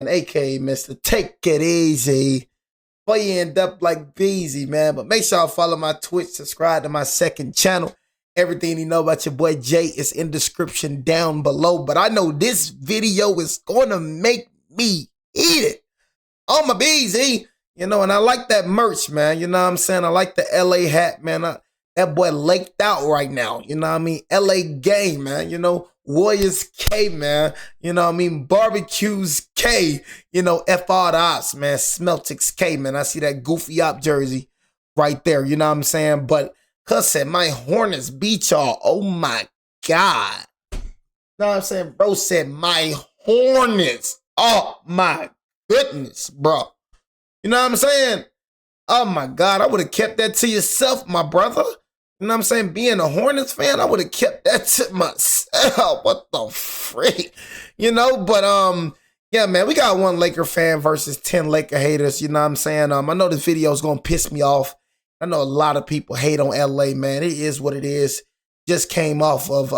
aka Mr. Take It Easy. Before you end up like Beezy, man. But make sure y'all follow my Twitch, subscribe to my second channel. Everything you know about your boy Jay is in description down below. But I know this video is gonna make me eat it. Oh my Beezy. You know, and I like that merch, man. You know what I'm saying? I like the LA hat, man. That boy laked out right now. You know what I mean? LA gang, man. You know, Warriors K, man. You know what I mean? Barbecues K. You know, FR the Ops, man. Celtics K, man. I see that goofy op jersey right there. You know what I'm saying? But cuz said my Hornets beat y'all. Oh my God. You know what I'm saying? Bro said my Hornets. Oh my goodness, bro. You know what I'm saying? Oh my God. I would have kept that to yourself, my brother. You know what I'm saying? Being a Hornets fan, I would have kept that to myself. What the freak? You know, but yeah, man, we got one Laker fan versus 10 Laker haters. You know what I'm saying? I know this video is gonna piss me off. I know a lot of people hate on LA, man. It is what it is. Just came off of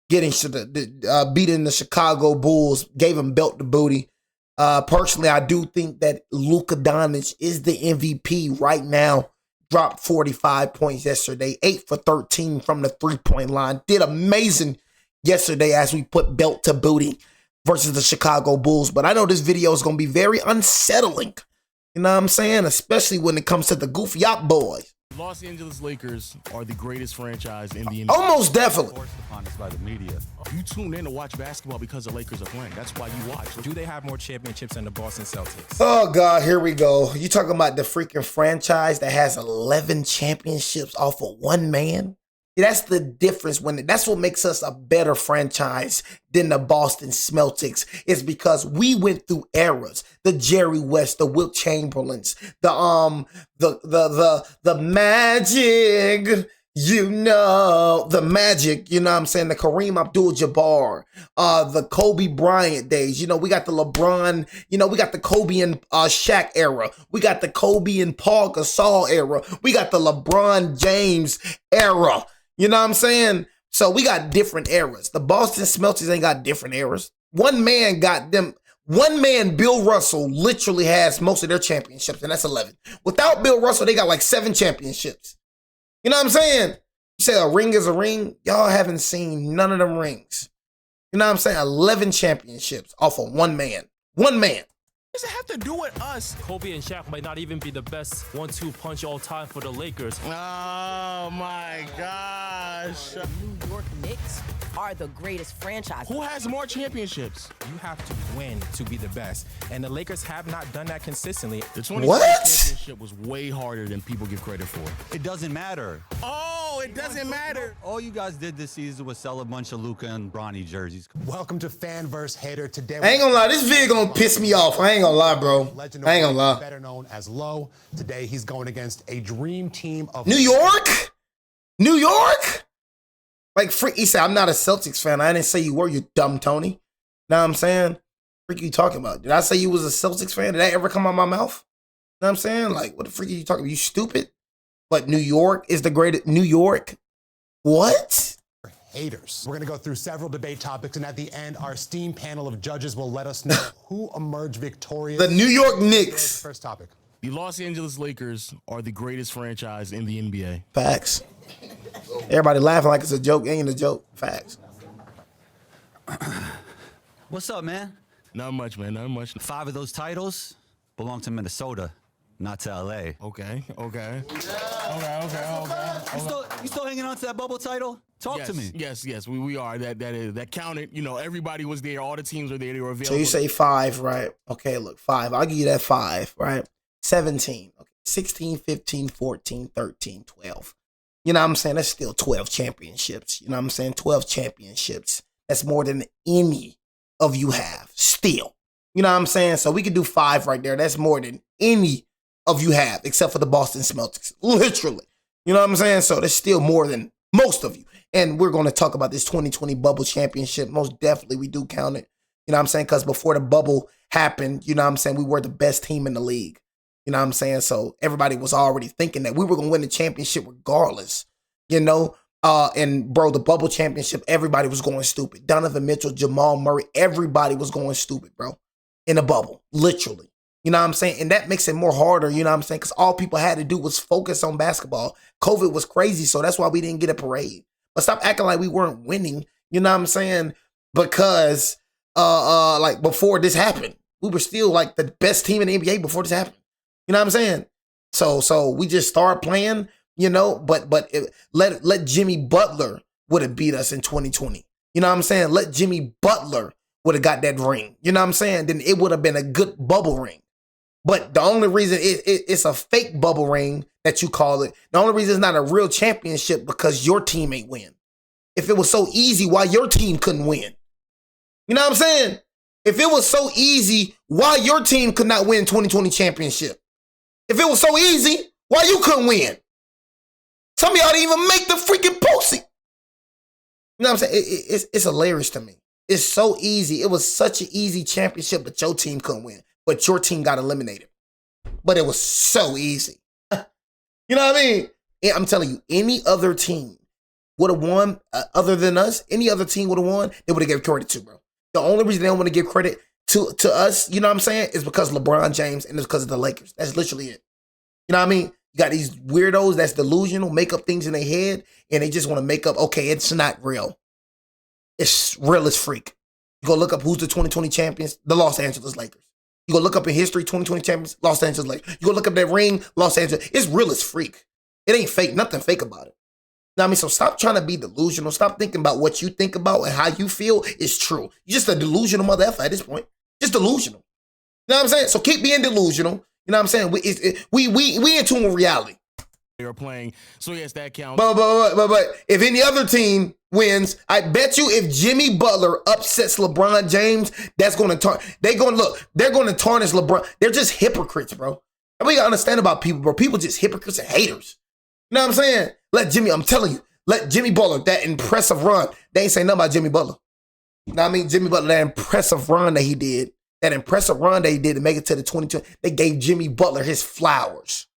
beating the Chicago Bulls, gave them belt to booty. Personally, I do think that Luka Doncic is the MVP right now. Dropped 45 points yesterday, 8 for 13 from the three-point line. Did amazing yesterday as we put belt to booty versus the Chicago Bulls. But I know this video is going to be very unsettling. You know what I'm saying? Especially when it comes to the goofy op boys. Los Angeles Lakers are the greatest franchise in the NBA. Almost definitely. Forced upon us by the media. You tune in to watch basketball because the Lakers are playing. That's why you watch. Do they have more championships than the Boston Celtics? Oh, God, here we go. You talking about the freaking franchise that has 11 championships off of one man? That's the difference. That's what makes us a better franchise than the Boston Celtics. Is because we went through eras. The Jerry West, the Wilt Chamberlains, the Magic, you know, the Magic, you know what I'm saying? The Kareem Abdul-Jabbar, the Kobe Bryant days. You know, we got the LeBron, you know, we got the Kobe and Shaq era. We got the Kobe and Paul Gasol era. We got the LeBron James era. You know what I'm saying? So we got different eras. The Boston Celtics ain't got different eras. One man got them. One man, Bill Russell, literally has most of their championships, and that's 11. Without Bill Russell, they got like 7 championships. You know what I'm saying? You say a ring is a ring. Y'all haven't seen none of them rings. You know what I'm saying? 11 championships off of one man. One man. What does it have to do with us? Kobe and Shaq might not even be the best 1-2 punch all time for the Lakers. Oh my gosh. The New York Knicks are the greatest franchise. Who has more championships? You have to win to be the best. And the Lakers have not done that consistently. The 20 What? championship was way harder than people give credit for. It doesn't matter. Oh, it doesn't matter. All you guys did this season was sell a bunch of Luka and Bronny jerseys. Welcome to Fan vs. Hater. Today, I ain't gonna lie, this video gonna piss me off. I ain't gonna lie, bro. I ain't gonna lie. Better known as Low. Today, he's going against a dream team of New York? New York? Like, freak, he said, I'm not a Celtics fan. I didn't say you were, you dumb Tony. Know what I'm saying? Freak you talking about? Did I say you was a Celtics fan? Did that ever come out my mouth? Know what I'm saying? Like, what the freak are you talking about? You stupid? But New York is the greatest. New York? What? haters. We're going to go through several debate topics, and at the end, our esteemed panel of judges will let us know who emerged victorious. The New York Knicks. First topic. The Los Angeles Lakers are the greatest franchise in the NBA. Facts. Everybody laughing like it's a joke. Ain't a joke. Facts. What's up, man? Not much, man. Not much. 5 of those titles belong to Minnesota, not to LA. Okay. Okay. You still hanging on to that bubble title? Talk to me. Yes. We are. That counted. You know, everybody was there. All the teams were there. They were available. So you say 5, right? Okay, look, 5. I'll give you that 5, right? 17. Okay. 16, 15, 14, 13, 12. You know what I'm saying? That's still 12 championships. You know what I'm saying? 12 championships. That's more than any of you have still. You know what I'm saying? So we could do 5 right there. That's more than any of you have, except for the Boston Celtics. Literally. You know what I'm saying? So that's still more than most of you. And we're going to talk about this 2020 bubble championship. Most definitely we do count it. You know what I'm saying? Because before the bubble happened, you know what I'm saying, we were the best team in the league. You know what I'm saying? So everybody was already thinking that we were going to win the championship regardless. You know? And bro, the bubble championship, everybody was going stupid. Donovan Mitchell, Jamal Murray, everybody was going stupid, bro. in the bubble, literally. You know what I'm saying? And that makes it more harder, you know what I'm saying? Because all people had to do was focus on basketball. COVID was crazy, so that's why we didn't get a parade. But stop acting like we weren't winning, you know what I'm saying? Because like before this happened, we were still like the best team in the NBA before this happened. You know what I'm saying? So we just started playing, you know, but let Jimmy Butler would have beat us in 2020. You know what I'm saying? Let Jimmy Butler would have got that ring. You know what I'm saying? Then it would have been a good bubble ring. But the only reason it's a fake bubble ring that you call it, the only reason it's not a real championship because your team ain't win. If it was so easy, why your team couldn't win? You know what I'm saying? If it was so easy, why your team could not win 2020 championship? If it was so easy, why you couldn't win? Some of y'all didn't even make the freaking postseason. You know what I'm saying? It's hilarious to me. It's so easy. It was such an easy championship, but your team couldn't win. But your team got eliminated. But it was so easy. You know what I mean? And I'm telling you, any other team would have won other than us. Any other team would have won, they would have given credit to, bro. The only reason they don't want to give credit to us, you know what I'm saying, is because LeBron James and it's because of the Lakers. That's literally it. You know what I mean? You got these weirdos that's delusional, make up things in their head, and they just want to make up, okay, it's not real. It's real as freak. You go look up who's the 2020 champions, the Los Angeles Lakers. You go look up in history, 2020 champions, Los Angeles Lakers. You go look up that ring, Los Angeles. It's real as freak. It ain't fake, nothing fake about it. You know what I mean? So stop trying to be delusional. Stop thinking about what you think about and how you feel is true. You're just a delusional mother effer at this point. Just delusional. You know what I'm saying? So keep being delusional. You know what I'm saying? We in tune with reality. They were playing, so yes, that counts. But if any other team wins, I bet you if Jimmy Butler upsets LeBron James, that's going to they're going to tarnish LeBron. They're just hypocrites, bro. And we got to understand about people, bro. People just hypocrites and haters. You know what I'm saying? I'm telling you, let Jimmy Butler, that impressive run. They ain't saying nothing about Jimmy Butler. You know what I mean? Jimmy Butler, that impressive run that he did to make it to the 2020, they gave Jimmy Butler his flowers.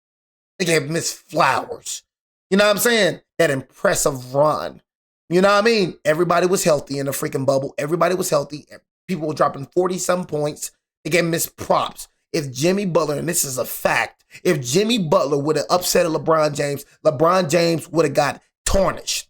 They gave him his flowers. You know what I'm saying? That impressive run. You know what I mean? Everybody was healthy in the freaking bubble. Everybody was healthy. People were dropping 40-some points. They gave him his props. If Jimmy Butler, and this is a fact, if Jimmy Butler would have upset LeBron James would have got tarnished.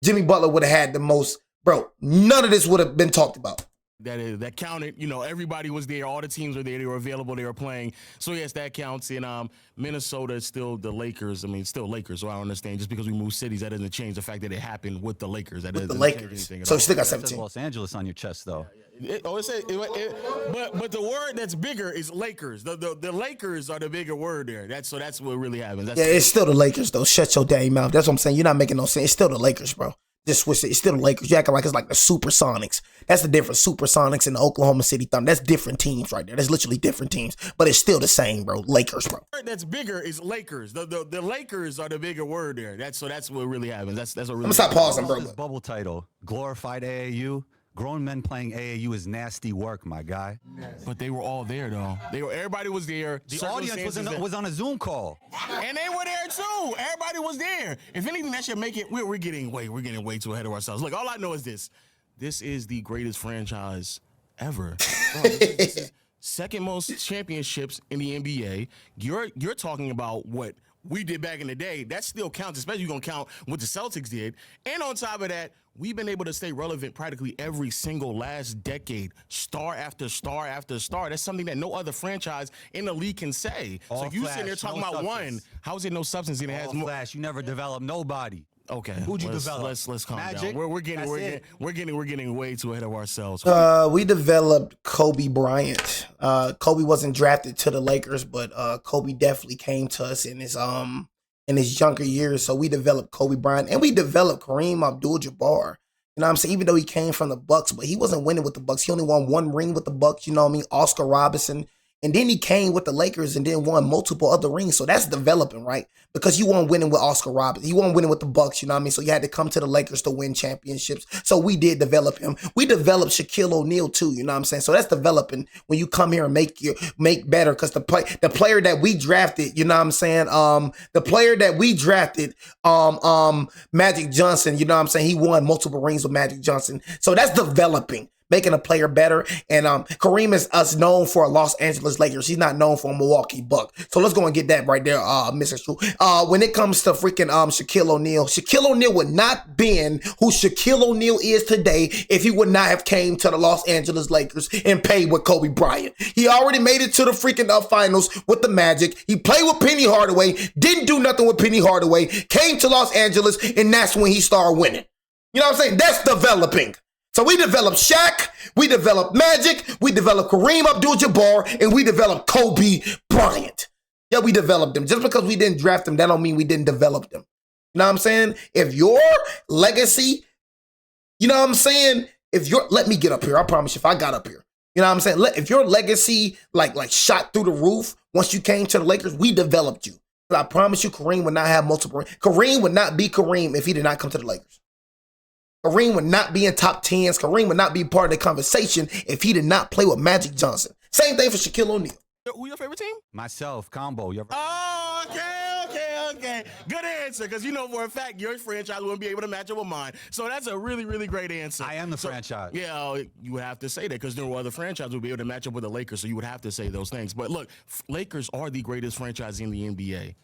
Jimmy Butler would have had the most, bro, none of this would have been talked about. That counted. You know, everybody was there. All the teams were there. They were available. They were playing. So yes, that counts. And Minnesota is still the Lakers. I mean, it's still Lakers. So I don't understand. Just because we move cities, that doesn't change the fact that it happened with the Lakers. That doesn't change anything at So all. you still got That says 17. Los Angeles on your chest, though. But the word that's bigger is Lakers. The Lakers are the bigger word there. That's what really happens. Yeah, it's still the Lakers though. Shut your damn mouth. That's what I'm saying. You're not making no sense. It's still the Lakers, bro. Just switch it. It's still the Lakers. You acting like it's like the Supersonics. That's the difference. Supersonics and the Oklahoma City Thunder. That's different teams right there. That's literally different teams. But it's still the same, bro. Lakers, bro. The word that's bigger is Lakers. The Lakers are the bigger word there. That's what really happens. That's what really. I'm gonna stop pausing, bro. This bubble title, glorified AAU. Grown men playing AAU is nasty work, my guy. But they were all there, though. Everybody was there. The audience was on a Zoom call. And they were there, too. Everybody was there. If anything, that should make it, we're getting way too ahead of ourselves. Look, all I know is this. This is the greatest franchise ever. Bro, this is second most championships in the NBA. You're talking about what we did back in the day. That still counts, especially you're going to count what the Celtics did. And on top of that, we've been able to stay relevant practically every single last decade, star after star after star. That's something that no other franchise in the league can say. All so if you flash, sitting there talking no about substance. one, how is it no substance? It has more. Flash, you never developed nobody. Okay, Who'd you develop? Let's calm Magic? down. We're getting way too ahead of ourselves. We developed Kobe Bryant. Kobe wasn't drafted to the Lakers, but Kobe definitely came to us in his younger years. So we developed Kobe Bryant, and we developed Kareem Abdul-Jabbar. You know what I'm saying? Even though he came from the Bucks, but he wasn't winning with the Bucks. He only won one ring with the Bucks. You know what I mean? Oscar Robertson. And then he came with the Lakers and then won multiple other rings. So that's developing, right? Because you weren't winning with Oscar Robertson. You weren't winning with the Bucks, you know what I mean? So you had to come to the Lakers to win championships. So we did develop him. We developed Shaquille O'Neal too, you know what I'm saying? So that's developing when you come here and make better. Because the player that we drafted, you know what I'm saying? The player that we drafted, Magic Johnson, you know what I'm saying? He won multiple rings with Magic Johnson. So that's developing. making a player better. And Kareem is known for a Los Angeles Lakers. He's not known for a Milwaukee Buck. So let's go and get that right there, Mr. True. When it comes to freaking Shaquille O'Neal would not been who Shaquille O'Neal is today if he would not have came to the Los Angeles Lakers and played with Kobe Bryant. He already made it to the freaking finals with the Magic. He played with Penny Hardaway, didn't do nothing with Penny Hardaway, came to Los Angeles, and that's when he started winning. You know what I'm saying? That's developing. So we developed Shaq, we developed Magic, we developed Kareem Abdul-Jabbar, and we developed Kobe Bryant. Yeah, we developed them. Just because we didn't draft them, that don't mean we didn't develop them. You know what I'm saying? If your legacy, you know what I'm saying? Let me get up here. I promise you, if I got up here, you know what I'm saying? If your legacy like shot through the roof once you came to the Lakers, we developed you. But I promise you, Kareem would not have multiple. Kareem would not be Kareem if he did not come to the Lakers. Kareem would not be in top 10s. Kareem would not be part of the conversation if he did not play with Magic Johnson. Same thing for Shaquille O'Neal. Who your favorite team? Myself, Combo. Oh, okay. Good answer, because you know for a fact your franchise wouldn't be able to match up with mine. So that's a really, really great answer. I am the franchise. Yeah, you would have to say that because no other franchise would be able to match up with the Lakers, so you would have to say those things. But look, Lakers are the greatest franchise in the NBA.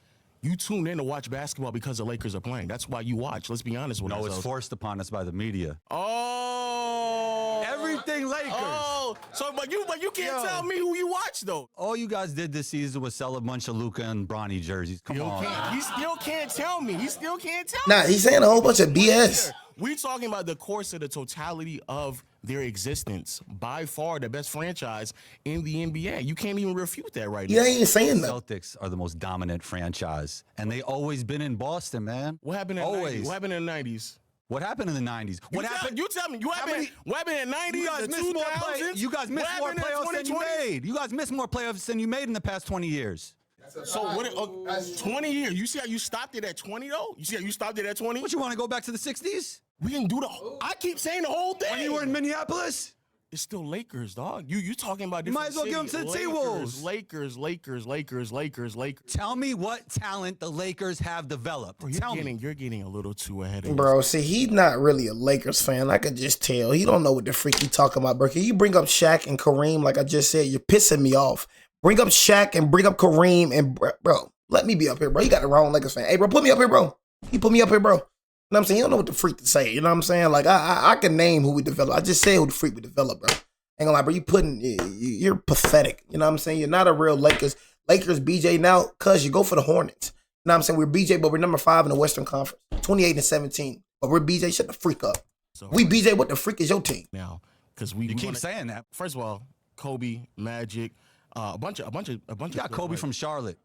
You tune in to watch basketball because the Lakers are playing. That's why you watch. Let's be honest with ourselves. No, it's forced upon us by the media. Oh. Everything Lakers. Oh. So, but you can't tell me who you watch, though. All you guys did this season was sell a bunch of Luka and Bronny jerseys. Come on. You still can't tell me. He still can't tell me. Nah, he's saying a whole bunch of BS. We're talking about the course of the totality of their existence. By far the best franchise in the NBA. You can't even refute that right now. Yeah, he ain't saying that. Celtics are the most dominant franchise, and they always been in Boston, man. What happened in the 90s? What happened in the 90s? What happened in the 90s? What happened? You tell me. What happened in the 90s? You guys missed more playoffs. You guys missed more playoffs than you made. You guys missed more playoffs than you made in the past 20 years. So what? 20 years. You see how you stopped it at 20 though? You see how you stopped it at 20? What, you want to go back to the 60s? We can do I keep saying the whole thing. When you were in Minneapolis? It's still Lakers, dog. You talking about different You might as well give them to the T-Wolves. Lakers. Tell me what talent the Lakers have developed. Bro, you're getting a little too ahead of Bro, see, he's not really a Lakers fan. I could just tell. He don't know what the freak he talking about, bro. Can you bring up Shaq and Kareem like I just said? You're pissing me off. Bring up Shaq and bring up Kareem and, bro, let me be up here, bro. You got the wrong Lakers fan. Hey, bro, put me up here, bro. You put me up here, bro. You know what I'm saying? You don't know what the freak to say. You know what I'm saying? Like, I can name who we developed. I just said who the freak we developed, bro. Ain't gonna lie, bro. You're pathetic. You know what I'm saying? You're not a real Lakers BJ now, cuz you go for the Hornets. You know what I'm saying? We're BJ, but we're number 5 in the Western Conference. 28-17. But we're BJ. Shut the freak up. So, we BJ, what the freak is your team? Now, because you keep saying that. First of all, Kobe, Magic, a bunch of. You got Kobe from Charlotte.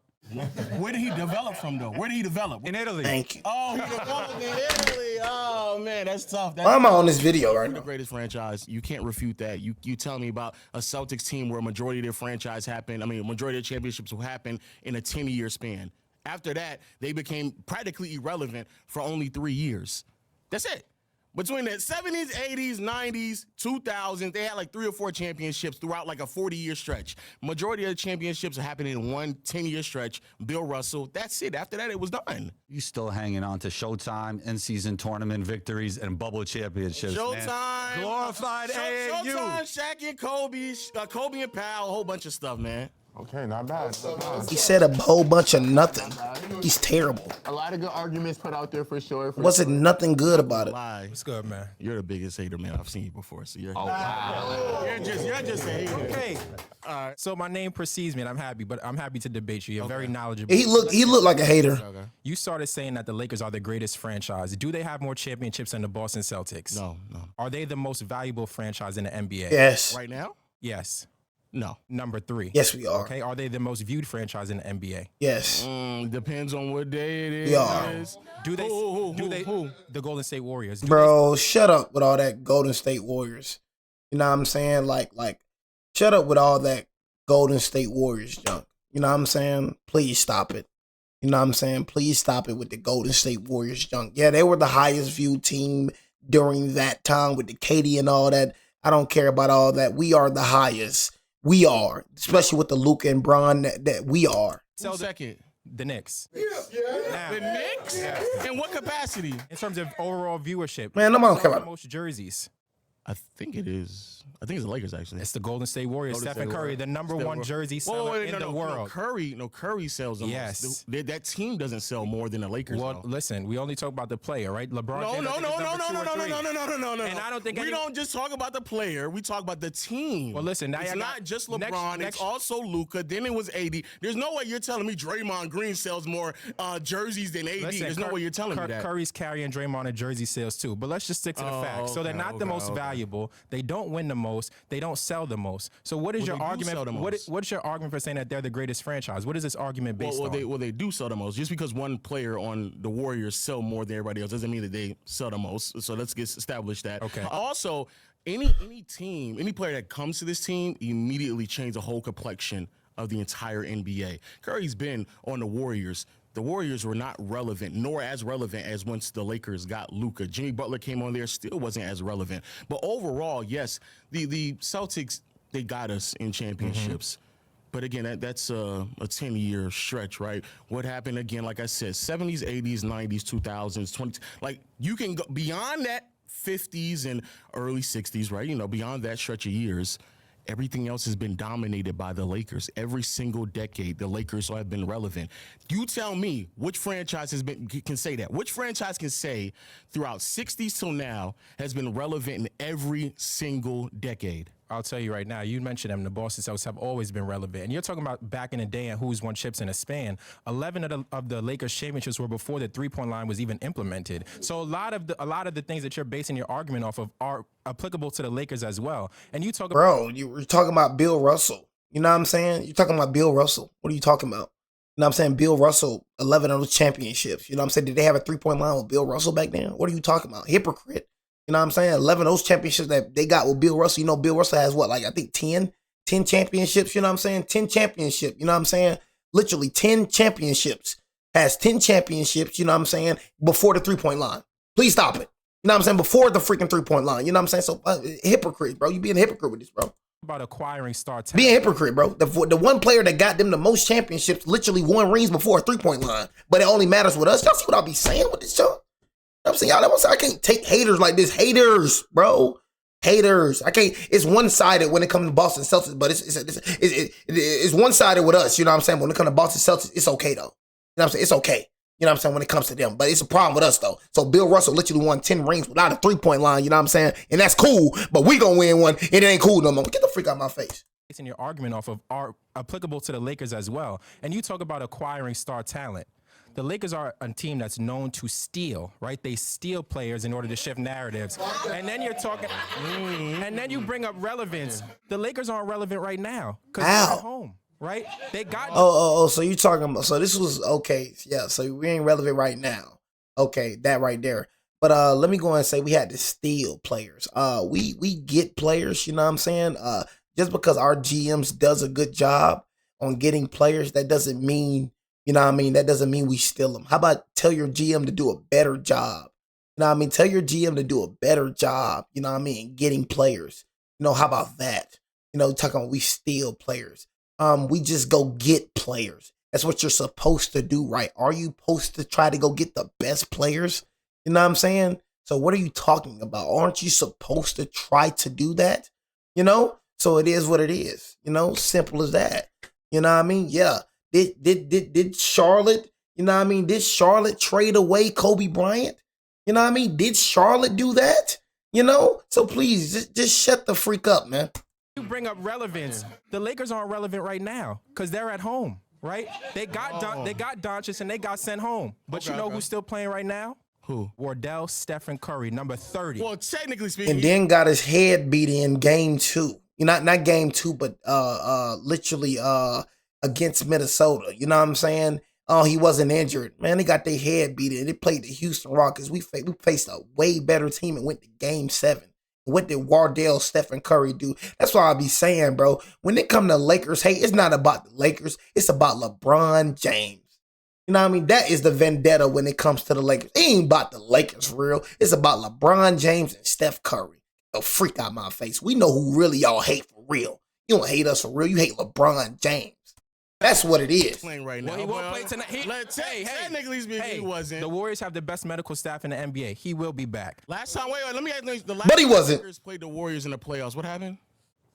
Where did he develop from, though? Where did he develop? In Italy. Thank you. Oh, he developed in Italy. Oh, man, that's tough. Why am I on this video right now? now? The greatest franchise. You can't refute that. You tell me about a Celtics team where a majority of their franchise happened. I mean, a majority of championships will happen in a 10-year span. After that, they became practically irrelevant for only 3 years. That's it. Between the 70s, 80s, 90s, 2000s, they had like 3 or 4 championships throughout like a 40-year stretch. Majority of the championships are happening in one 10-year stretch. Bill Russell, that's it. After that, it was done. You still hanging on to Showtime, in-season tournament victories, and bubble championships, Showtime. Man. Glorified AAU. Showtime, Shaq and Kobe, Kobe and Powell, a whole bunch of stuff, man. Okay, not bad. He said a whole bunch of nothing. He's terrible. A lot of good arguments put out there for sure. Wasn't nothing good about it. What's good, man? You're the biggest hater, man. I've seen you before, so you're. Oh wow. You're just a hater. Okay. All right. So my name precedes me, and I'm happy, but I'm happy to debate you. You're very knowledgeable. He looked like a hater. Okay. You started saying that the Lakers are the greatest franchise. Do they have more championships than the Boston Celtics? No. Are they the most valuable franchise in the NBA? Yes. Right now? Yes. No. Number 3. Yes, we are. Okay. Are they the most viewed franchise in the NBA? Yes. Depends on what day it is. We are. Do they? Who? The Golden State Warriors. Bro, shut up with all that Golden State Warriors. You know what I'm saying? Like, shut up with all that Golden State Warriors junk. You know what I'm saying? Please stop it. You know what I'm saying? Please stop it with the Golden State Warriors junk. Yeah, they were the highest viewed team during that time with the KD and all that. I don't care about all that. We are the highest. We are, especially with the Luka and Bron that we are. So second. The Knicks. The Knicks? In what capacity? In terms of overall viewership. Man, nobody don't care the about most jerseys. I think it is. I think it's the Lakers, actually. It's the Golden State Warriors. Golden Stephen State Curry, Warriors. the number Stephen one Curry. jersey Whoa, seller wait, in the world. Curry sells the Yes. most. That team doesn't sell more than the Lakers. Well, listen, we only talk about the player, right? LeBron. No. James, I think, is number 2 or 3. No. And I don't think we don't just talk about the player. We talk about the team. Well, listen, now it's I got- not just LeBron. next- It's also Luka. Then it was AD. There's no way you're telling me Draymond Green sells more jerseys than AD. Listen, There's no way you're telling me that. Curry's carrying Draymond in jersey sales too. But let's just stick to the facts. So they're not the most valuable. They don't win the most. They don't sell the most. So what is Well, your they do argument? sell the most. What's your argument for saying that they're the greatest franchise? What is this argument based on? They do sell the most. Just because one player on the Warriors sell more than everybody else doesn't mean that they sell the most. So let's establish that. Okay. Also, any team, any player that comes to this team immediately changes the whole complexion of the entire NBA. Curry's been on the Warriors. The Warriors were not relevant, nor as relevant as once the Lakers got Luka. Jimmy Butler came on there, still wasn't as relevant. But overall, yes, the Celtics, they got us in championships. But again, that's a 10-year stretch, right? What happened again, like I said, 70s, 80s, 90s, 2000s, 20s. Like, you can go beyond that 50s and early 60s, right? You know, beyond that stretch of years. Everything else has been dominated by the Lakers. Every single decade, the Lakers have been relevant. You tell me which franchise can say that. Which franchise can say throughout 60s till now has been relevant in every single decade? I'll tell you right now, you mentioned them, the Boston Celtics have always been relevant. And you're talking about back in the day and who's won chips in a span. 11 of the Lakers championships were before the three-point line was even implemented. So a lot of the things that you're basing your argument off of are applicable to the Lakers as well. And you talk about... Bro, you're talking about Bill Russell. You know what I'm saying? You're talking about Bill Russell. What are you talking about? You know what I'm saying? Bill Russell, 11 of those championships. You know what I'm saying? Did they have a three-point line with Bill Russell back then? What are you talking about? Hypocrite. You know what I'm saying? 11 of those championships that they got with Bill Russell. You know, Bill Russell has what, like, I think 10 championships. You know what I'm saying? 10 championships. You know what I'm saying? Literally 10 championships. Has 10 championships, you know what I'm saying, before the three-point line. Please stop it. You know what I'm saying? Before the freaking three-point line. You know what I'm saying? So, hypocrite, bro. You being a hypocrite with this, bro. About acquiring star talent. Being a hypocrite, bro. The one player that got them the most championships literally won rings before a three-point line. But it only matters with us. Y'all see what I be saying with this show? I'm saying, y'all, I can't take haters like this. Haters, bro. Haters. I can't. It's one-sided when it comes to Boston Celtics, but it's one-sided with us. You know what I'm saying? When it comes to Boston Celtics, it's okay, though. You know what I'm saying? It's okay. You know what I'm saying? When it comes to them. But it's a problem with us, though. So Bill Russell literally won 10 rings without a three-point line. You know what I'm saying? And that's cool. But we gonna win one, and it ain't cool no more. Get the freak out of my face. Basing your argument off of are applicable to the Lakers as well. And you talk about acquiring star talent. The Lakers are a team that's known to steal, right? They steal players in order to shift narratives. And then you're talking, and then you bring up relevance. The Lakers aren't relevant right now because they're at home, right? They got. So you talking about? So this was okay. Yeah. So we ain't relevant right now. Okay, that right there. But let me go and say we had to steal players. We get players. You know what I'm saying? Just because our GMs does a good job on getting players, that doesn't mean. You know what I mean? That doesn't mean we steal them. How about tell your GM to do a better job? You know what I mean? Tell your GM to do a better job, you know what I mean, getting players. You know, how about that? You know, talking about we steal players. We just go get players. That's what you're supposed to do, right? Are you supposed to try to go get the best players? You know what I'm saying? So what are you talking about? Aren't you supposed to try to do that? You know? So it is what it is. You know, simple as that. You know what I mean? Yeah. Did Charlotte, you know what I mean? Did Charlotte trade away Kobe Bryant? You know what I mean? Did Charlotte do that? You know? So please, just shut the freak up, man. You bring up relevance. The Lakers aren't relevant right now because they're at home, right? They got Doncic and they got sent home. But you know who's still playing right now? Who? Wardell Stephen Curry, number 30. Well, technically speaking. And then got his head beat in game 2. Not game 2, but literally against Minnesota. You know what I'm saying? Oh, he wasn't injured. Man, they got their head beat in. They played the Houston Rockets. We faced a way better team and went to game 7. What did Wardell Stephen Curry do? That's why I be saying, bro, when it come to Lakers, hey, it's not about the Lakers. It's about LeBron James. You know what I mean? That is the vendetta when it comes to the Lakers. It ain't about the Lakers for real. It's about LeBron James and Steph Curry. Don't freak out my face. We know who really y'all hate for real. You don't hate us for real. You hate LeBron James. That's what it is. Playing right now. Well, he won't play tonight. Technically speaking, he wasn't. The Warriors have the best medical staff in the NBA. He will be back. Last time, wait, let me ask you. The last But he time wasn't. The Lakers played the Warriors in the playoffs. What happened?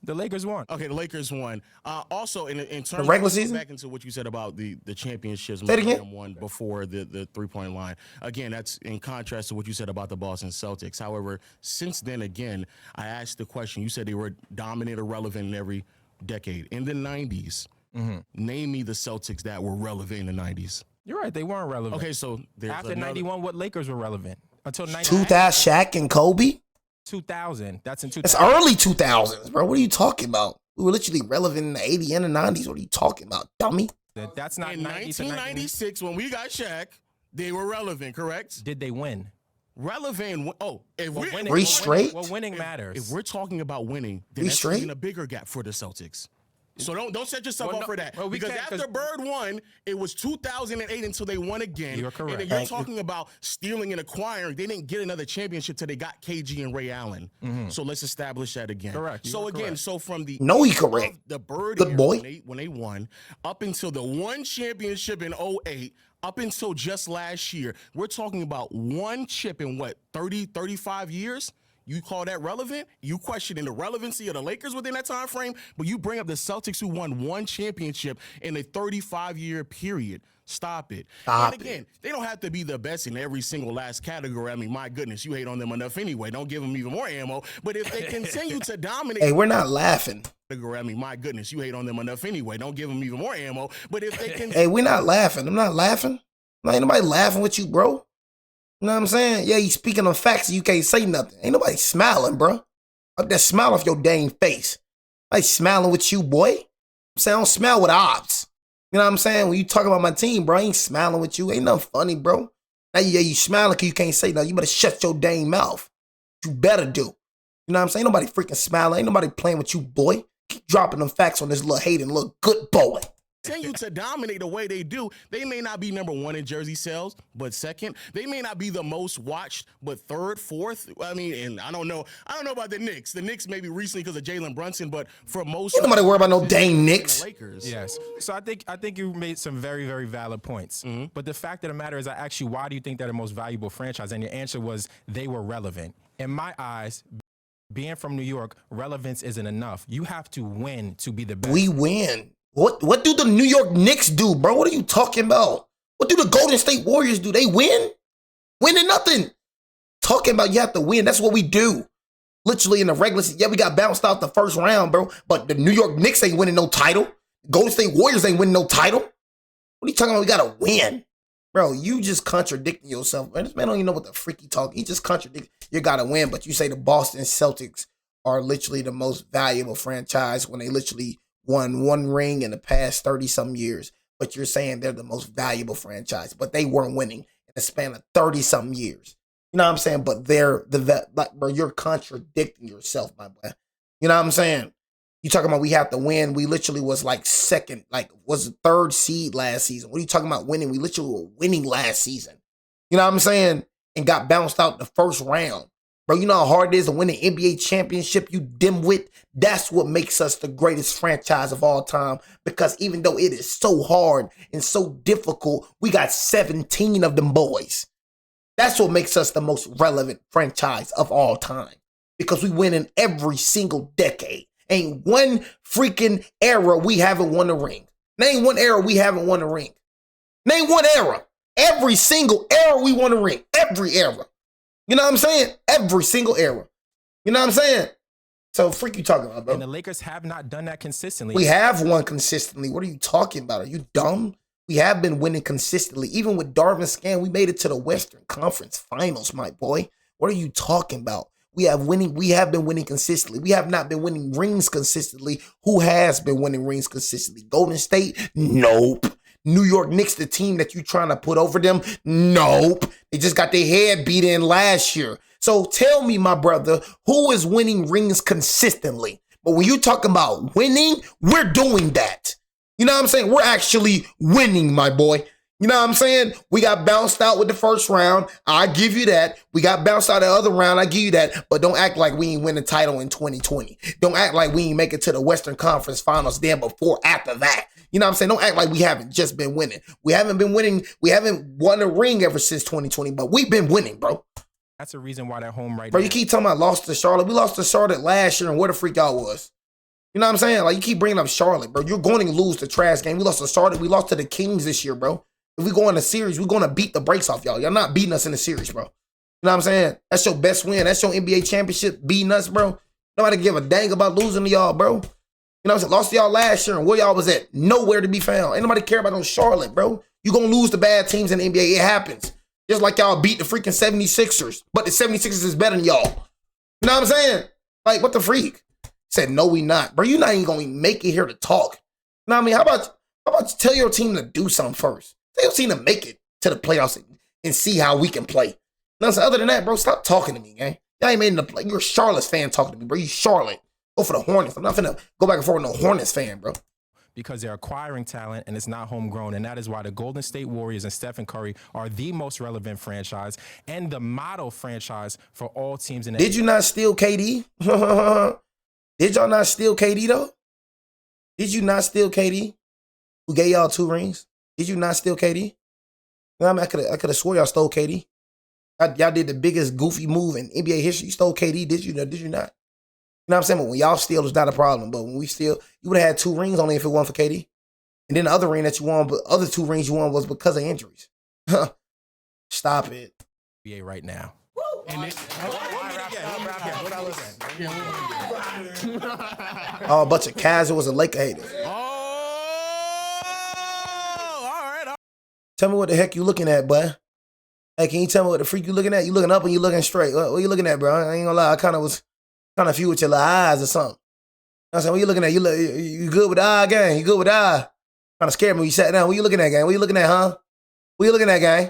The Lakers won. Okay, the Lakers won. Also, in terms The regular of season? back into what you said about the championships, Say it again? Miami won before the 3-point line. Again, that's in contrast to what you said about the Boston Celtics. However, since then, again, I asked the question. You said they were dominant or relevant in every decade. In the 90s, name me the Celtics that were relevant in the 90s. You're right. They weren't relevant. Okay, so there's After another- 91, what Lakers were relevant? Until 2000 99. Shaq and Kobe? 2000. That's in 2000. That's early 2000s, bro. What are you talking about? We were literally relevant in the 80s and the 90s. What are you talking about, dummy? That's not In 90 to 1996, when we got Shaq, they were relevant, correct? Did they win? Relevant. Oh, if we're Winning, Three straight? Well, winning matters. If we're talking about winning, then We that's straight? even a bigger gap for the Celtics. So don't set yourself Well, up no, for that. well, we because can't, after 'cause- Bird won, it was 2008 until they won again. You're correct. And then you're Thank you. talking about stealing and acquiring. They didn't get another championship till they got KG and Ray Allen. So let's establish that again. Correct. You So are again, correct. so from the No, he era correct. of the Bird Good era boy. when they won, up until the one championship in 08, up until just last year, we're talking about one chip in what, 30, 35 years? You call that relevant? You questioning the relevancy of the Lakers within that time frame, but you bring up the Celtics who won one championship in a 35-year period. Stop it. Stop and again, they don't have to be the best in every single last category. I mean, my goodness, you hate on them enough anyway. Don't give them even more ammo. But if they continue to dominate, Hey, we're not laughing. I mean, my goodness, you hate on them enough anyway. Don't give them even more ammo. But if they can, Hey, we're not laughing. I'm not laughing. Ain't nobody laughing with you, bro. You know what I'm saying? Yeah, you speaking on facts and you can't say nothing. Ain't nobody smiling, bro. Up that smile off your dang face. I smiling with you, boy. I'm saying I don't smile with ops. You know what I'm saying? When you talk about my team, bro, I ain't smiling with you. Ain't nothing funny, bro. Now, yeah, you smiling because you can't say nothing. You better shut your dang mouth. You better do. You know what I'm saying? Ain't nobody freaking smiling. Ain't nobody playing with you, boy. Keep dropping them facts on this little hating little good boy. continue to dominate the way they do, they may not be number one in jersey sales, but second. They may not be the most watched, but third, fourth. I mean, and I don't know about the Knicks. The Knicks maybe recently because of Jalen Brunson, but for most, Ain't nobody worry about no dang Knicks. Lakers. Yes. So I think you made some very, very valid points. But the fact of the matter is, I asked you, why do you think they're the most valuable franchise? And your answer was they were relevant. In my eyes, being from New York, relevance isn't enough. You have to win to be the best. We win. What do the New York Knicks do, bro? What are you talking about? What do the Golden State Warriors do? They win? Winning nothing. Talking about you have to win. That's what we do. Literally in the regular season. Yeah, we got bounced out the first round, bro. But the New York Knicks ain't winning no title. Golden State Warriors ain't winning no title. What are you talking about? We got to win. Bro, you just contradicting yourself. Man, this man don't even know what the freak he talking. He just contradicting. You got to win, but you say the Boston Celtics are literally the most valuable franchise when they literally won one ring in the past 30-some years. But you're saying they're the most valuable franchise, but they weren't winning in the span of 30-some years. You know what I'm saying? But they're bro, you're contradicting yourself, my boy. You know what I'm saying? You talking about we have to win. We literally was like second, like was the third seed last season. What are you talking about winning? We literally were winning last season. You know what I'm saying? And got bounced out the first round. Bro, you know how hard it is to win an NBA championship, you dimwit? That's what makes us the greatest franchise of all time. Because even though it is so hard and so difficult, we got 17 of them boys. That's what makes us the most relevant franchise of all time. Because we win in every single decade. Ain't one freaking era we haven't won a ring. Name one era we haven't won a ring. Name one era. Every single era we won a ring. Every era. You know what I'm saying? Every single era. You know what I'm saying? So freak you talking about, bro? And the Lakers have not done that consistently. We have won consistently. What are you talking about? Are you dumb? We have been winning consistently. Even with Darvin Scan, we made it to the Western Conference Finals, my boy. What are you talking about? We have been winning consistently. We have not been winning rings consistently. Who has been winning rings consistently? Golden State? Nope. New York Knicks, the team that you trying to put over them? Nope. They just got their head beat in last year. So tell me, my brother, who is winning rings consistently? But when you talking about winning, we're doing that. You know what I'm saying? We're actually winning, my boy. You know what I'm saying? We got bounced out with the first round. I give you that. We got bounced out the other round. I give you that. But don't act like we ain't win the title in 2020. Don't act like we ain't make it to the Western Conference Finals then before after that. You know what I'm saying? Don't act like we haven't just been winning. We haven't been winning. We haven't won a ring ever since 2020, but we've been winning, bro. That's the reason why they're home right Bro, now. you keep talking about lost to Charlotte. We lost to Charlotte last year, and where the freak y'all was. You know what I'm saying? Like, you keep bringing up Charlotte, bro. You're going to lose the trash game. We lost to Charlotte. We lost to the Kings this year, bro. If we go in a series, we're going to beat the brakes off y'all. Y'all not beating us in the series, bro. You know what I'm saying? That's your best win. That's your NBA championship beating us, bro. Nobody give a dang about losing to y'all, bro. You know what I'm saying? Lost to y'all last year, and where y'all was at? Nowhere to be found. Ain't nobody care about no Charlotte, bro. You going to lose the bad teams in the NBA. It happens. Just like y'all beat the freaking 76ers. But the 76ers is better than y'all. You know what I'm saying? Like, what the freak? Said, no, we not. Bro, you're not even going to make it here to talk. You know what I mean? How about you tell your team to do something first? Tell your team to make it to the playoffs and see how we can play. You know what I'm saying? Other than that, bro, stop talking to me, gang. Y'all ain't made it to play. You're a Charlotte fan talking to me, bro. You Charlotte. Go for the Hornets. I'm not finna go back and forth with no Hornets fan, bro. Because they're acquiring talent and it's not homegrown. And that is why the Golden State Warriors and Stephen Curry are the most relevant franchise and the model franchise for all teams in the Did you not steal KD? Did y'all not steal KD, though? Did you not steal KD? Who gave y'all 2 rings? Did you not steal KD? I mean, I could have swore y'all stole KD. Y'all did the biggest goofy move in NBA history. You stole KD, did you? Did you not? You know what I'm saying? But when y'all steal, it's not a problem. But when we steal, you would have had 2 rings only if it wasn't for KD. And then the other ring that you won, but other 2 rings you won was because of injuries. Stop it. NBA right now. Oh, a bunch of casuals and Laker haters. Tell me what the heck you looking at, boy. Hey, can you tell me what the freak you looking at? You looking up and you looking straight. What you looking at, bro? I ain't gonna lie. I kind of was few with your little eyes or something. I said, what you looking at? You good with the eye, gang? You good with the eye? Kind of scared me when you sat down. What you looking at, gang? What you looking at, huh? What you looking at, gang?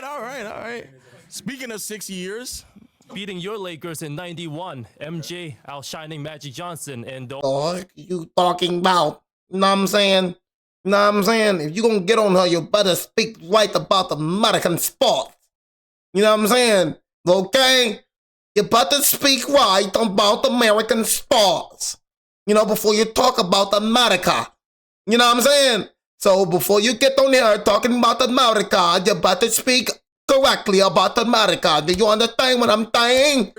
All right. Speaking of 6 years, Beating your Lakers in 91, MJ outshining Magic Johnson and the What you talking about? You know what I'm saying? You know what I'm saying? If you gonna get on her, you better speak right about the American sport. You know what I'm saying? Okay? You better speak right about American sports. You know, before you talk about America. You know what I'm saying? So before you get on here talking about America, you better speak correctly about America. Do you understand what I'm saying?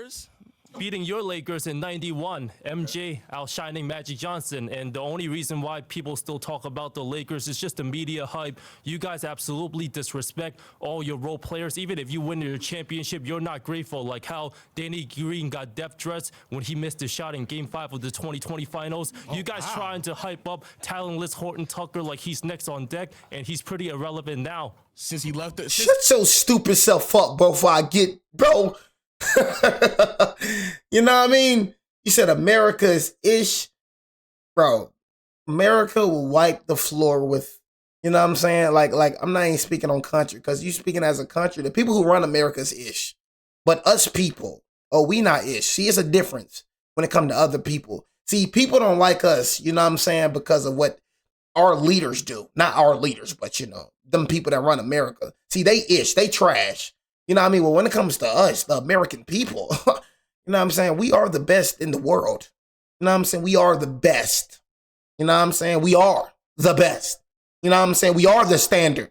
beating your Lakers in 91, MJ outshining Magic Johnson, and the only reason why people still talk about the Lakers is just the media hype. You guys absolutely disrespect all your role players. Even if you win your championship, you're not grateful. Like how Danny Green got depth dressed when he missed a shot in Game 5 of the 2020 Finals. You guys trying to hype up talentless Horton Tucker like he's next on deck, and he's pretty irrelevant now. Since he left the Shut your stupid self up, bro, before I get, bro. You know what I mean? You said America is ish. Bro, America will wipe the floor with, you know what I'm saying? Like I'm not even speaking on country, because you speaking as a country. The people who run America is ish. But us people, we not ish. See, it's a difference when it comes to other people. See, people don't like us, you know what I'm saying, because of what our leaders do. Not our leaders, but, you know, them people that run America. See, they ish, they trash. You know what I mean? Well, when it comes to us, the American people, you know what I'm saying? We are the best in the world. You know what I'm saying? We are the best. You know what I'm saying? We are the best. You know what I'm saying? We are the standard.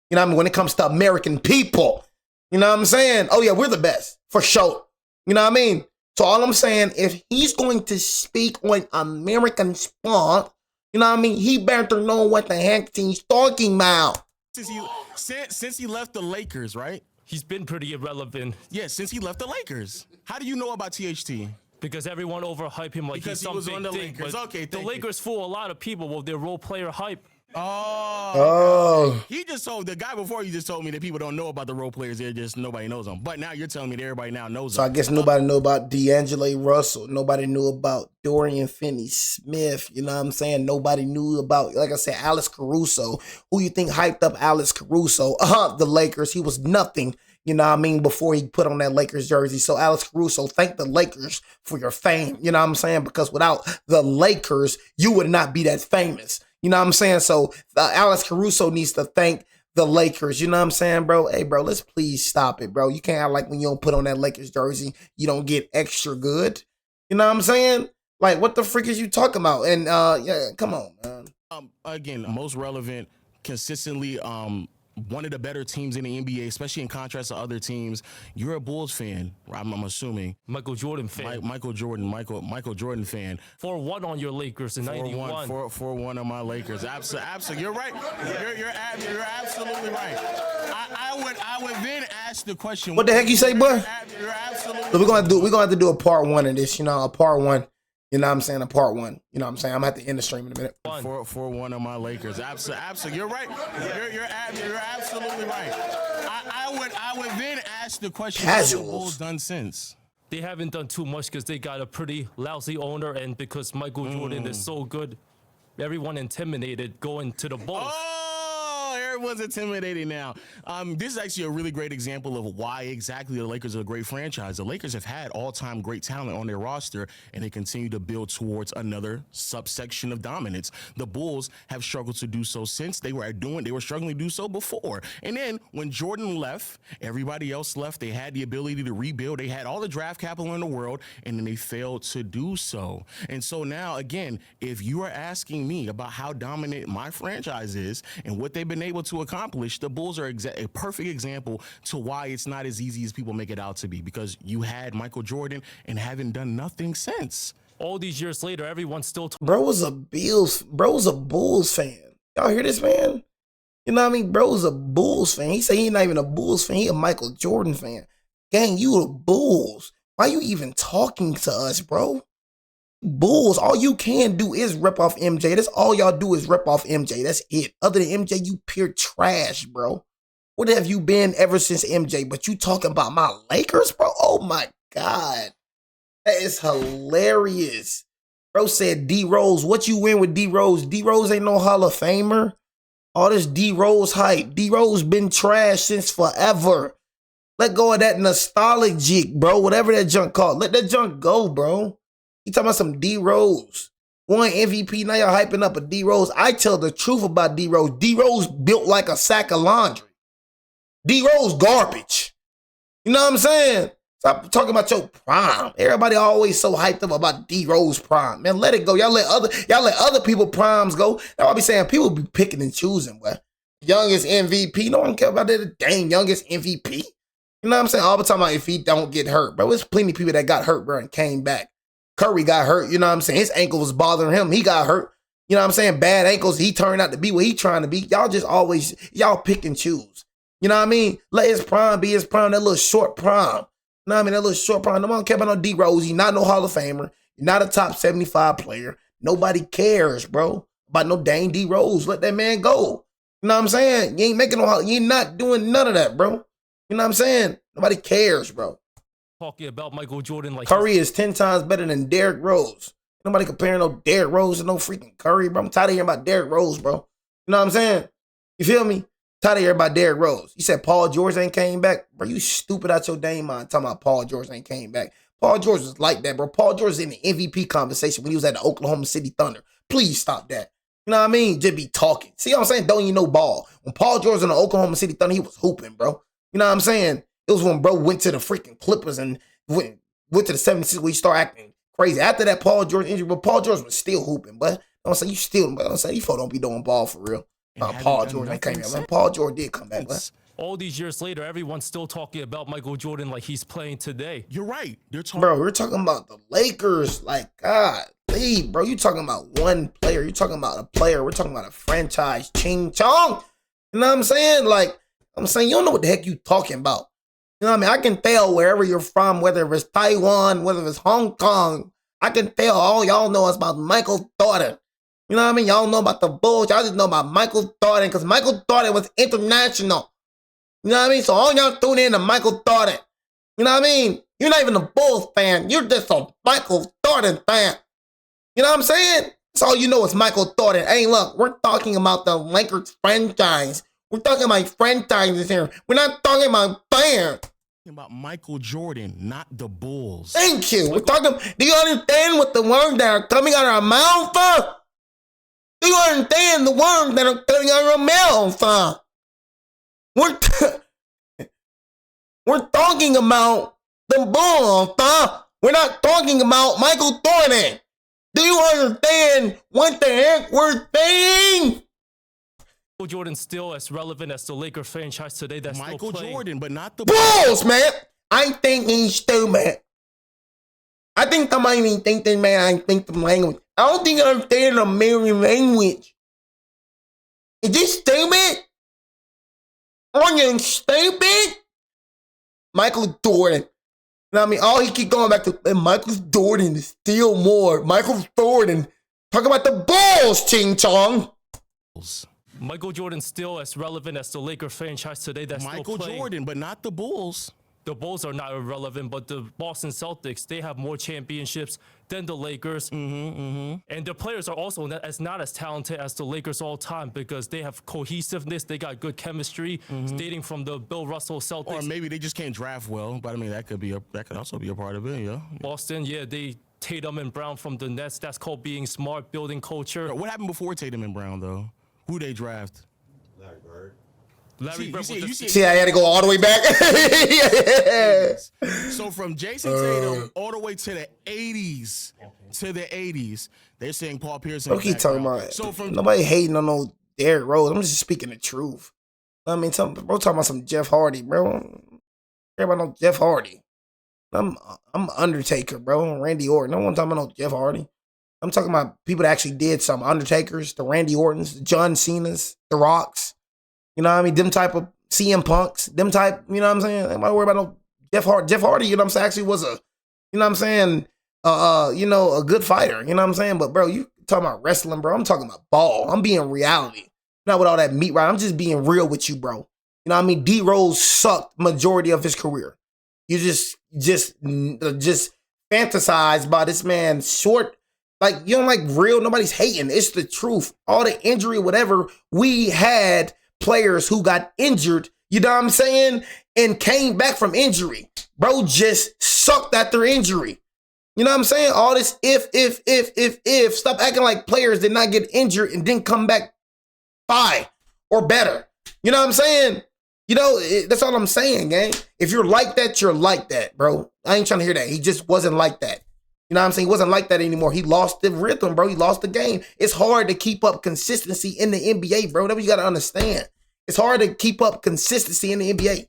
You know what I mean? When it comes to American people, you know what I'm saying? Oh yeah, we're the best, for sure. You know what I mean? So all I'm saying, if he's going to speak on American sport, you know what I mean? He better know what the heck he's talking about. Since he left the Lakers, right? He's been pretty irrelevant. Yeah, since he left the Lakers. How do you know about THT? Because everyone overhyped him like Because he's he was some on big the thing. Lakers. But Okay, the thank you. Lakers fool a lot of people with their role player hype. Oh. He just told, the guy before you just told me that people don't know about the role players. They're just, nobody knows them. But now you're telling me that everybody now knows So them. I guess nobody knew about D'Angelo Russell. Nobody knew about Dorian Finney-Smith. You know what I'm saying? Nobody knew about, like I said, Alex Caruso. Who you think hyped up Alex Caruso? The Lakers. He was nothing you know what I mean, before he put on that Lakers jersey. So Alex Caruso, thank the Lakers for your fame, you know what I'm saying? Because without the Lakers, you would not be that famous, you know what I'm saying? So Alex Caruso needs to thank the Lakers, you know what I'm saying, bro? Hey, bro, let's please stop it, bro. You can't act like when you don't put on that Lakers jersey, you don't get extra good. You know what I'm saying? Like, what the freak is you talking about? And yeah, come on, man. Again, most relevant, consistently one of the better teams in the NBA, especially in contrast to other teams. You're a Bulls fan, I'm assuming. Michael Jordan fan. Michael Jordan fan. 4-1 on your Lakers in 91. 4-1 on my Lakers. Absolutely. You're right. You're absolutely right. I would then ask the question. What the heck you say, boy? You're absolutely. So we're gonna have to do a part one of this, you know, a part one. You know what I'm saying? A part one. You know what I'm saying? I'm gonna have to end the stream in a minute. 4-1 on my Lakers. Absolutely. You're right. You're absolutely right. I would then ask the question. Casuals. What have the Bulls done since? They haven't done too much because they got a pretty lousy owner, and because Michael Jordan is so good, everyone intimidated going to the Bulls. Oh, everyone's intimidated now. This is actually a really great example of why exactly the Lakers are a great franchise. The Lakers have had all-time great talent on their roster, and they continue to build towards another subsection of dominance. The Bulls have struggled to do so since they were struggling to do so before. And then when Jordan left, everybody else left. They had the ability to rebuild. They had all the draft capital in the world, and then they failed to do so. And so now, again, if you are asking me about how dominant my franchise is and what they've been able to accomplish, the Bulls are a perfect example to why it's not as easy as people make it out to be, because you had Michael Jordan and haven't done nothing since. All these years later, everyone's still Bro was a Bulls fan. Y'all hear this, man? You know what I mean? Bro was a Bulls fan. He said he not even a Bulls fan. He a Michael Jordan fan. Gang, you the Bulls. Why you even talking to us, bro? Bulls, all you can do is rip off MJ. That's all y'all do is rip off MJ. That's it. Other than MJ, you pure trash, bro. What have you been ever since MJ? But you talking about my Lakers, bro? Oh my God. That is hilarious. Bro said D Rose. What you win with D Rose? D Rose ain't no Hall of Famer. All this D Rose hype. D Rose been trash since forever. Let go of that nostalgic, bro. Whatever that junk called. Let that junk go, bro. You talking about some D Rose. One MVP, now y'all hyping up a D Rose. I tell the truth about D Rose. D Rose built like a sack of laundry. D Rose garbage. You know what I'm saying? Stop talking about your prime. Everybody always so hyped up about D Rose prime. Man, let it go. Y'all let other people primes go. That's why I be saying people be picking and choosing, boy. Youngest MVP. No one care about that. The dang youngest MVP. You know what I'm saying? All the time about if he don't get hurt, bro. There's plenty of people that got hurt, bro, and came back. Curry got hurt, you know what I'm saying? His ankle was bothering him. He got hurt. You know what I'm saying? Bad ankles. He turned out to be what he trying to be. Y'all just always, y'all pick and choose. You know what I mean? Let his prime be his prime, that little short prime. You know what I mean? That little short prime. No one care about no D Rose. He's not no Hall of Famer. You're not a top 75 player. Nobody cares, bro, about no dang D Rose. Let that man go. You know what I'm saying? You ain't making no, you ain't not doing none of that, bro. You know what I'm saying? Nobody cares, bro. talking about Michael Jordan like Curry is 10 times better than Derrick Rose. Nobody comparing no Derrick Rose to no freaking Curry, bro. I'm tired of hearing about Derrick Rose, bro. You know what I'm saying? You feel me? Tired of hearing about Derrick Rose. You said Paul George ain't came back? Bro, you stupid out your dang mind talking about Paul George ain't came back. Paul George was like that, bro. Paul George was in the MVP conversation when he was at the Oklahoma City Thunder. Please stop that. You know what I mean? Just be talking. See what I'm saying? Don't even know ball. When Paul George was in the Oklahoma City Thunder, he was hooping, bro. You know what I'm saying? It was when bro went to the freaking Clippers and went to the 76 where he started acting crazy. After that Paul George injury, but Paul George was still hooping, but I'm saying you still, but I'm saying you folks don't be doing ball for real. Paul George ain't came back. Paul George did come back, but all these years later, everyone's still talking about Michael Jordan like he's playing today. You're right. They're talking. Bro, we're talking about the Lakers. Like, God, please, bro. You talking about one player. You're talking about a player. We're talking about a franchise. Ching chong. You know what I'm saying? Like, I'm saying you don't know what the heck you talking about. You know what I mean? I can tell wherever you're from, whether it's Taiwan, whether it's Hong Kong. I can tell all y'all know is about Michael Jordan. You know what I mean? Y'all know about the Bulls. Y'all just know about Michael Jordan because Michael Jordan was international. You know what I mean? So all y'all tune in to Michael Jordan. You know what I mean? You're not even a Bulls fan. You're just a Michael Jordan fan. You know what I'm saying? That's all you know is Michael Jordan. Hey, look, we're talking about the Lakers franchise. We're talking about franchises here. We're not talking about players. About Michael Jordan, not the Bulls. Thank you. We're talking. Do you understand what the words that are coming out of our mouth? Do you understand the words that are coming out of our mouth? We're talking about the Bulls. We're not talking about Michael Jordan. Do you understand what the heck we're saying? Michael Jordan still as relevant as the Lakers franchise today. That's Michael still playing. Jordan, but not the Bulls, man. I think he's stupid. I think somebody even think that, man. I think the language. I don't think I understand the American language. Is this stupid? Are you stupid? Michael Jordan. You know what I mean? All he keep going back to, and Michael Jordan is still more. Michael Jordan. Talk about the Bulls, Ching Chong. Michael Jordan still as relevant as the Lakers franchise today. That's Michael still playing. Jordan, but not the Bulls. The Bulls are not irrelevant, but the Boston Celtics, they have more championships than the Lakers. And their players are also not as talented as the Lakers all time because they have cohesiveness. They got good chemistry, dating from the Bill Russell Celtics. Or maybe they just can't draft well, but I mean that could also be a part of it, yeah. Boston, yeah, they Tatum and Brown from the Nets. That's called being smart, building culture. What happened before Tatum and Brown though? Who they draft? Larry Bird. See, I had to go all the way back. So from Jason Tatum all the way to the 80s, they're saying Paul Pierce. Don't keep talking about. So from nobody hating on no Derrick Rose. I'm just speaking the truth. I mean, bro, talking about some Jeff Hardy, bro. Care about no Jeff Hardy. I'm Undertaker, bro. Randy Orton. No one talking about no Jeff Hardy. I'm talking about people that actually did some Undertakers, the Randy Ortons, the John Cena's, the Rocks. You know what I mean? Them type of CM Punks, them type, you know what I'm saying? I'm not worried about no Jeff Hardy. Jeff Hardy, you know what I'm saying, actually was a, you know what I'm saying, you know, a good fighter, you know what I'm saying? But bro, you talking about wrestling, bro. I'm talking about ball. I'm being reality. Not with all that meat, right? I'm just being real with you, bro. You know what I mean? D Rose sucked majority of his career. You just fantasize by this man short. Like, you don't like real, nobody's hating. It's the truth. All the injury, whatever, we had players who got injured, you know what I'm saying, and came back from injury. Bro just sucked after injury. You know what I'm saying? All this if. Stop acting like players did not get injured and didn't come back fine or better. You know what I'm saying? You know, that's all I'm saying, gang. If you're like that, you're like that, bro. I ain't trying to hear that. He just wasn't like that. You know what I'm saying? He wasn't like that anymore. He lost the rhythm, bro. He lost the game. It's hard to keep up consistency in the NBA, bro. That's what you got to understand. It's hard to keep up consistency in the NBA.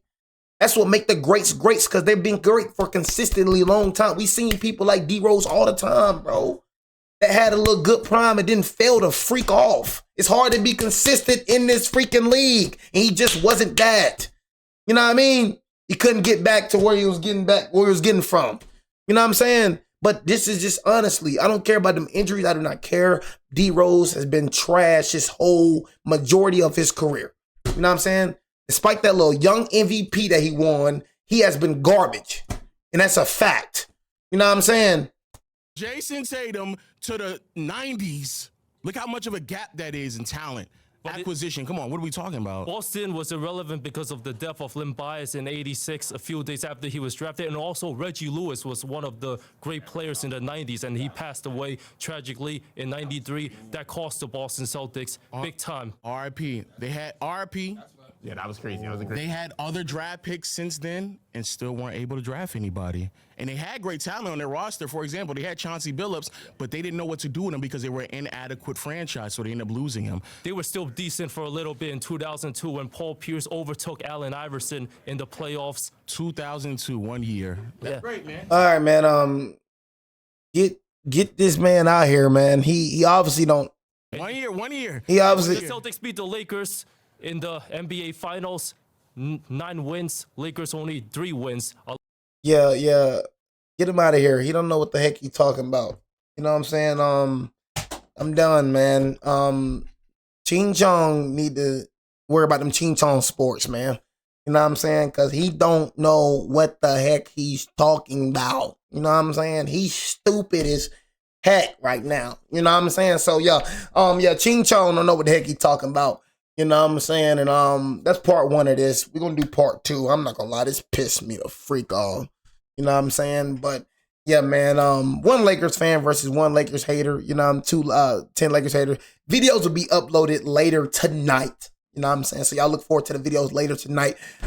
That's what make the greats greats, because they've been great for consistently long time. We seen people like D Rose all the time, bro, that had a little good prime and didn't fail to freak off. It's hard to be consistent in this freaking league, and he just wasn't that. You know what I mean? He couldn't get back to where he was getting from. You know what I'm saying? But this is just honestly, I don't care about them injuries. I do not care. D Rose has been trash his whole majority of his career. You know what I'm saying? Despite that little young MVP that he won, he has been garbage. And that's a fact. You know what I'm saying? Jason Tatum to the 90s. Look how much of a gap that is in talent. Acquisition. Come on, what are we talking about? Boston was irrelevant because of the death of Lim Bias in '86, a few days after he was drafted. And also, Reggie Lewis was one of the great players in the 90s, and he passed away tragically in '93. That cost the Boston Celtics big time. RIP. They had RIP. Yeah, that was crazy. That was a great. They had other draft picks since then and still weren't able to draft anybody. And they had great talent on their roster. For example, they had Chauncey Billups, but they didn't know what to do with him because they were an inadequate franchise, so they ended up losing him. They were still decent for a little bit in 2002 when Paul Pierce overtook Allen Iverson in the playoffs. 2002, 1 year. That's Yeah. great, man. All right, man. Get this man out here, man. He obviously don't. 1 year, 1 year. He obviously. The Celtics beat the Lakers in the NBA Finals. 9 wins. Lakers only 3 wins. Yeah. Get him out of here. He don't know what the heck he talking about. You know what I'm saying? I'm done, man. Ching Chong need to worry about them Ching Chong sports, man. You know what I'm saying? Because he don't know what the heck he's talking about. You know what I'm saying? He's stupid as heck right now. You know what I'm saying? So, yeah, Ching Chong don't know what the heck he talking about. You know what I'm saying? And that's part one of this. We're gonna do part two. I'm not gonna lie, this pissed me the freak off. You know what I'm saying? But yeah, man. One Lakers fan versus one Lakers hater. You know, I'm 10 Lakers hater. Videos will be uploaded later tonight. You know what I'm saying? So y'all look forward to the videos later tonight.